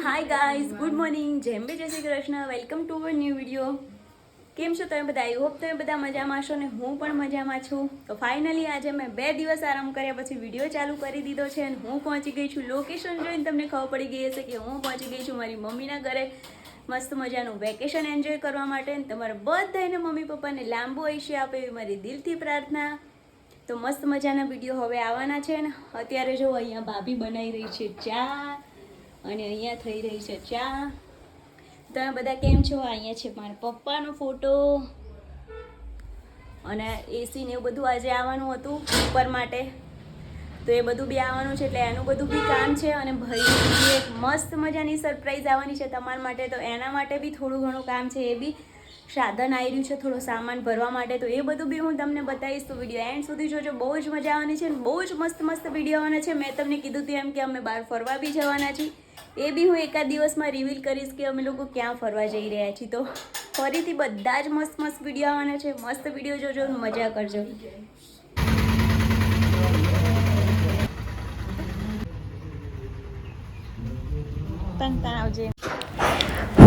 Hi guys, good morning. જેમ બે જય Shri Krishna. Welcome to our new video. કેમ છો તમે બધા? આઈ હોપ તમે બધા મજામાં છો ને હું પણ મજામાં છું. તો ફાઇનલી આજે મેં 2 દિવસ આરામ કર્યા પછી વિડીયો ચાલુ કરી દીધો છે અને હું પહોંચી ગઈ છું. લોકેશન જોઈને તમને ખબર પડી ગઈ હશે કે હું પહોંચી ગઈ છું મારી મમ્મીના ઘરે મસ્ત મજાનું વેકેશન એન્જોય કરવા માટે. તમારા બધાને મમ્મી પપ્પાને લાંબુ આયુષ્ય આપે એવી મારી દિલથી પ્રાર્થના. તો મસ્ત મજાના વિડીયો હવે આવવાના છે ને. અત્યારે જો અહીંયા ભાભી બનાવી રહી છે ચા અને અહીંયા થઈ રહી છે ચા. તમે બધા કેમ છો? અહીંયા છે મારા પપ્પાનો ફોટો અને એસી ને એવું બધું આજે આવવાનું હતું ઉપર માટે, તો એ બધું બી આવવાનું છે એટલે એનું બધું બી કામ છે. અને ભાઈ એક મસ્ત મજાની સરપ્રાઈઝ આવવાની છે તમારા માટે, તો એના માટે બી થોડું ઘણું કામ છે. એ બી સાધન આવી રહ્યું છે થોડો સામાન ભરવા માટે, તો એ બધું બી હું તમને બતાવીશ. તો વિડીયો એન્ડ સુધી જોજો, બહુ જ મજા આવવાની છે. બહુ જ મસ્ત મસ્ત વિડીયો આવવાના છે. મેં તમને કીધું હતું એમ કે અમે બહાર ફરવા બી જવાના છીએ. એ બી હું એકાદ દિવસમાં રિવીલ કરીશ કે અમે લોકો ક્યાં ફરવા જઈ રહ્યા છીએ. તો ફરીથી બધા જ મસ્ત મસ્ત વિડીયો આવવાના છે. મસ્ત વિડીયો જોજો, મજા કરજો.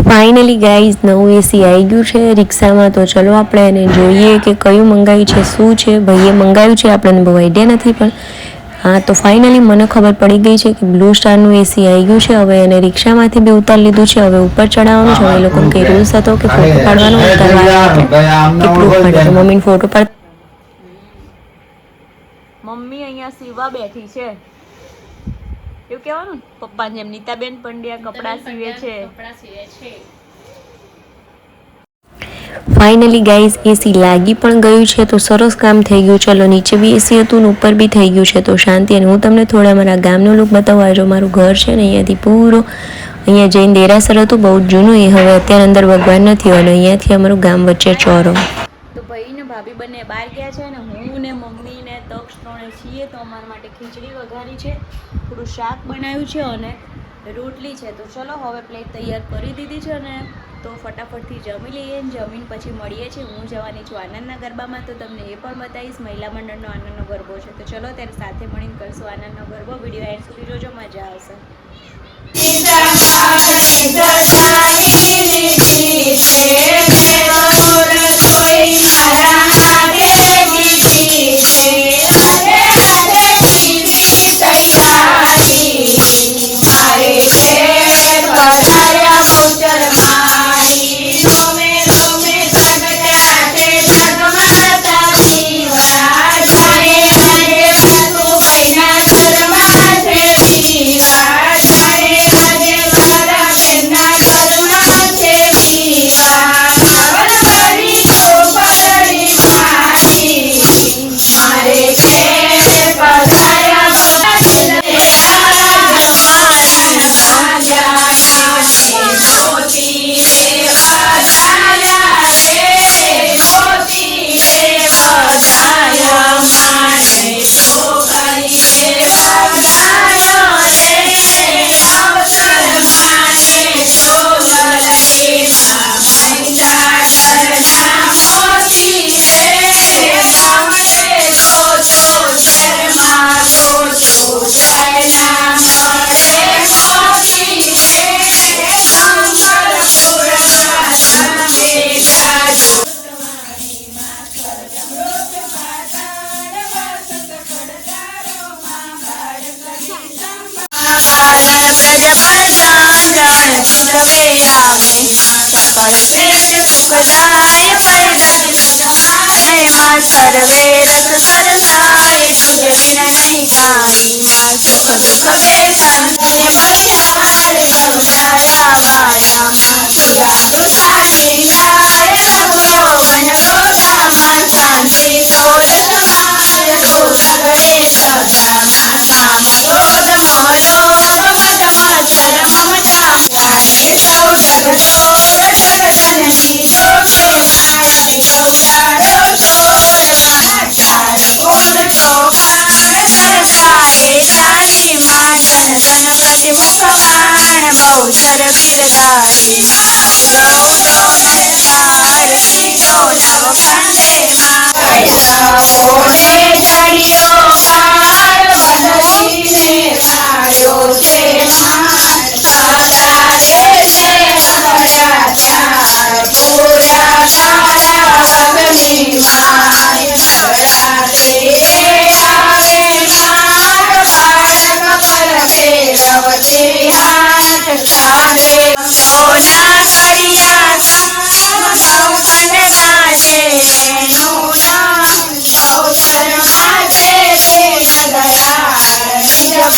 ફાઇનલી ગાઈઝ નવું એસી આવી ગયું છે રિક્ષામાં. તો ચલો આપણે એને જોઈએ કે કયું મંગાવ્યું છે, શું છે. ભાઈએ મંગાવ્યું છે, આપણને બહુ આઈડિયા નથી, પણ હા તો ફાઇનલી મને ખબર પડી ગઈ છે કે બ્લુ સ્ટારનું એસી આવી ગયું છે. હવે એને રિક્ષામાંથી બી ઉતારી લીધું છે. હવે ઉપર ચડાવવાનું છે. હવે એ લોકોને કંઈ રૂલ્સ હતો કે ફોટો પાડવાનો કેટલું મમ્મીને ફોટો પાડ. મમ્મી અહીંયા સીવા બેઠી છે એવું કહેવાનું. પપ્પા જેમ નીતાબેન પંડ્યા કપડાં સીવે છે. ફાઇનલી ગાઈઝ એસી લાગી પણ ગયું છે, તો સરસ કામ થઈ ગયું. ચલો નીચે બી એસી હતું ને ઉપર બી થઈ ગયું છે, તો શાંતિ. અને હું તમને થોડા મારા ગામનો લુક બતાવવા. જો મારું ઘર છે ને અહીંયાથી પૂરો, અહીંયા જઈને દેરાસર હતું બહુ જૂનું, એ હવે અત્યારે અંદર ભગવાન નથી. અને અહીંયાથી અમારું ગામ વચ્ચે ચોરો. તો ભાઈ ને ભાભી બંને બહાર ગયા છે ને હું ને મમ્મી ને તક્ષ ત્રણે છીએ. તો અમારા માટે ખીચડી વઘારી છે, થોડું શાક બનાવ્યું છે અને રોટલી છે. તો ચલો હવે પ્લેટ તૈયાર કરી દીધી છે ને તો ફટાફટથી જમી લઈએ. જમીન પછી મળીએ છીએ. હું જવાની છું આનંદના ગરબામાં, તો તમને એ પણ બતાવીશ. મહિલા મંડળનો આનંદનો ગરબો છે, તો ચલો ત્યારે સાથે મળીને કરશું આનંદનો ગરબો. વિડીયો એન્ડ સુધી જોજો, મજા આવશે. સર્વે રસ સરસાય તુજ વિન નહીં કાઈ ના સુખ દુઃખ બેસન ને પરિવાર સૌરાયા વાયામાં સુરાદુ સાચી નાય રમો મન ક્રોધામાં શાંતિ સોરસ માર સુખ ઘડે સદામાં કામ ક્રોધ મોલો ભગત મત્સર મમતા જાણે સૌ જગતો જગતનની જોકે મારે કૌતારો તારી માતન ગણપતિ મુખ બાણ બહુચર બિરદારી નવ કાંતે વૈષ્ણવોને ચડિયો પાર વંદીને કાઢ્યો છે માતા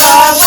સમાધિ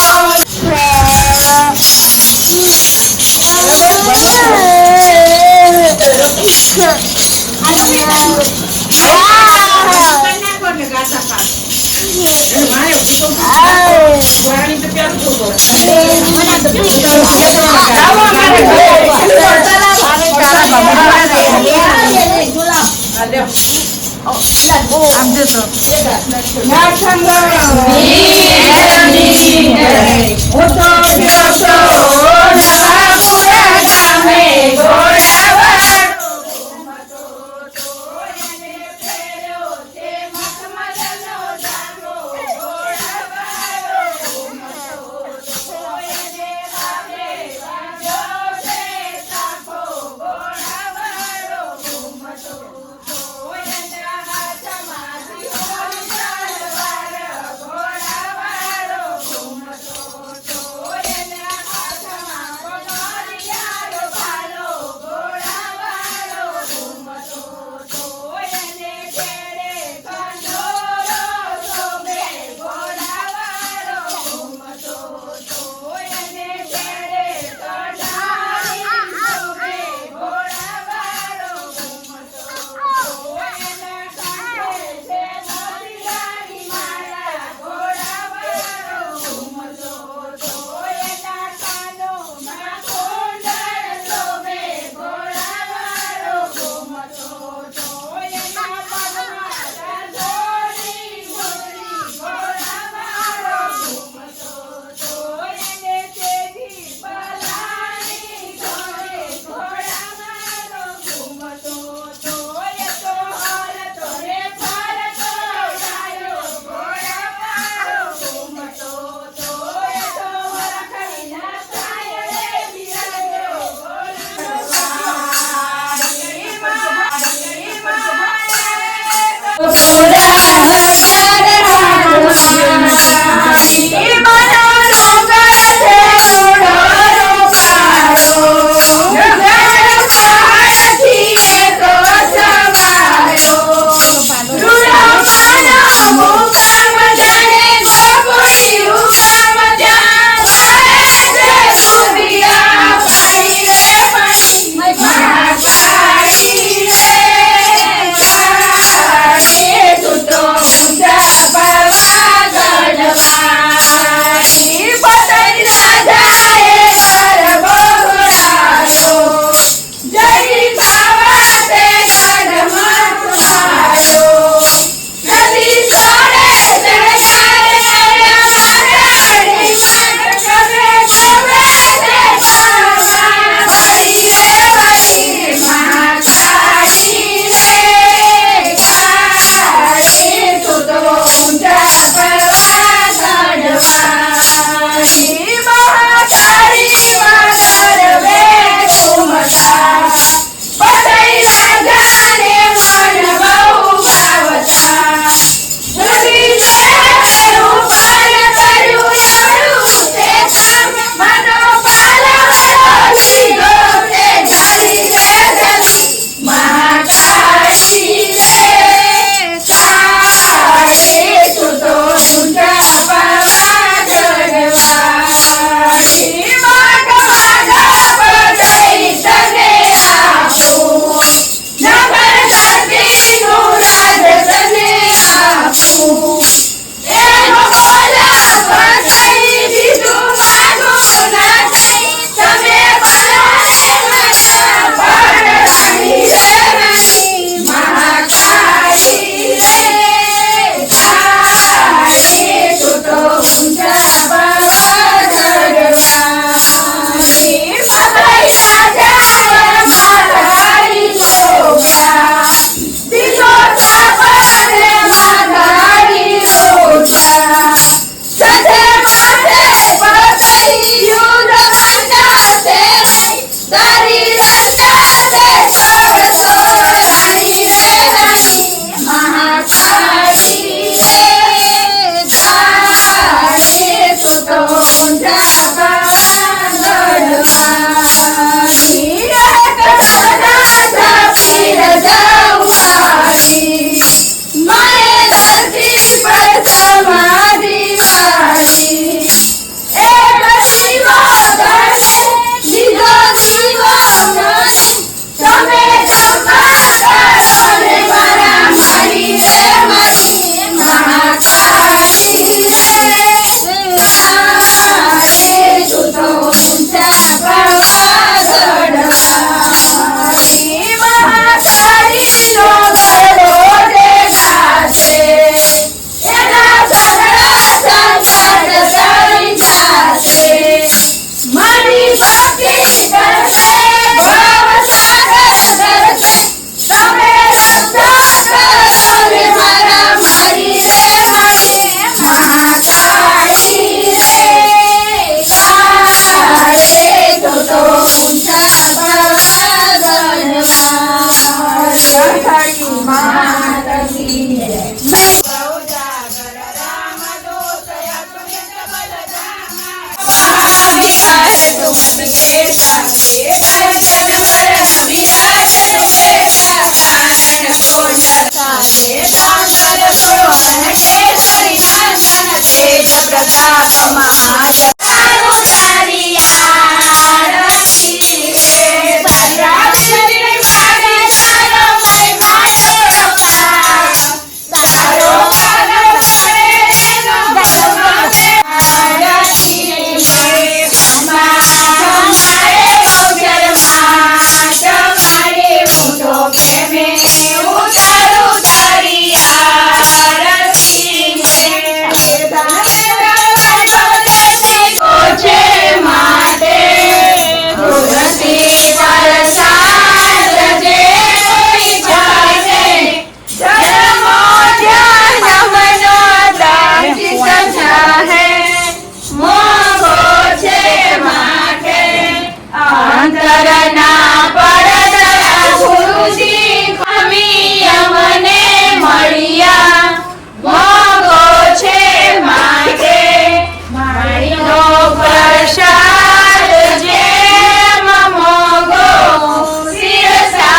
વાળી સુમન બેઠા છે કંચન વરણ વિરાજન બેઠા કારણ ગોચર ચાલે સાંસદ પુરવન કેસરી નંદન તેજ પ્રતાપ મહાચર